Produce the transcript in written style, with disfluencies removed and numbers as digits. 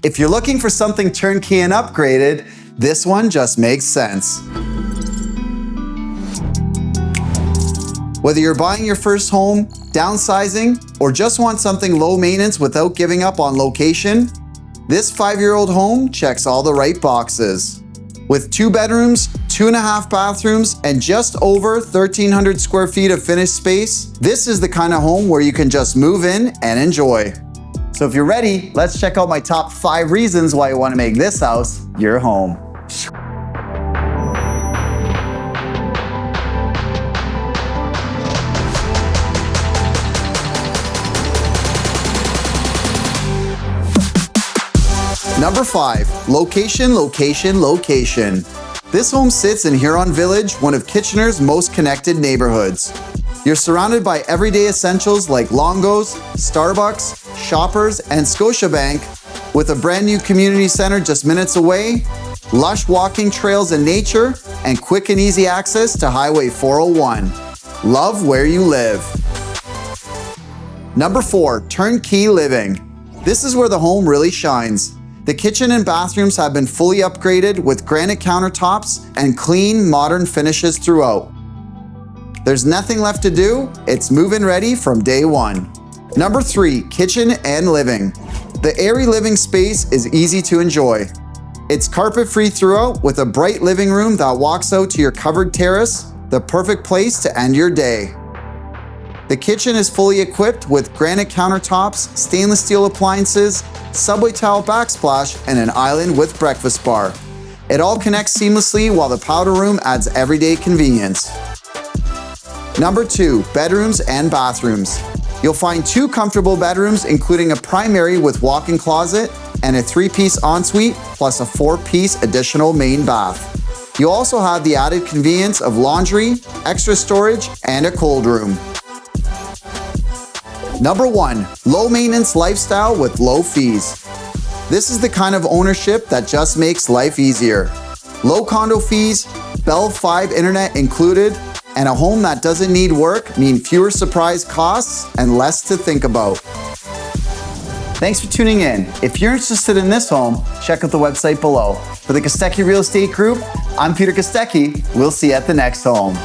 If you're looking for something turnkey and upgraded, this one just makes sense. Whether you're buying your first home, downsizing, or just want something low maintenance without giving up on location, this 5-year-old home checks all the right boxes. With 2 bedrooms, 2.5 bathrooms, and just over 1,300 square feet of finished space, this is the kind of home where you can just move in and enjoy. So if you're ready, let's check out my top 5 reasons why you want to make this house your home. Number 5, location, location, location. This home sits in Huron Village, one of Kitchener's most connected neighborhoods. You're surrounded by everyday essentials like Longos, Starbucks, Shoppers, and Scotiabank, with a brand new community center just minutes away, lush walking trails and nature, and quick and easy access to Highway 401. Love where you live. Number 4, turnkey living. This is where the home really shines. The kitchen and bathrooms have been fully upgraded with granite countertops and clean, modern finishes throughout. There's nothing left to do, it's move-in ready from day one. Number 3, kitchen and living. The airy living space is easy to enjoy. It's carpet-free throughout with a bright living room that walks out to your covered terrace, the perfect place to end your day. The kitchen is fully equipped with granite countertops, stainless steel appliances, subway tile backsplash, and an island with breakfast bar. It all connects seamlessly while the powder room adds everyday convenience. Number 2, bedrooms and bathrooms. You'll find 2 comfortable bedrooms, including a primary with walk-in closet and a 3-piece ensuite, plus a 4-piece additional main bath. You also have the added convenience of laundry, extra storage, and a cold room. Number 1, low maintenance lifestyle with low fees. This is the kind of ownership that just makes life easier. Low condo fees, Bell Fibe internet included, and a home that doesn't need work mean fewer surprise costs and less to think about. Thanks for tuning in. If you're interested in this home, check out the website below. For the Kostecki Real Estate Group, I'm Peter Kostecki. We'll see you at the next home.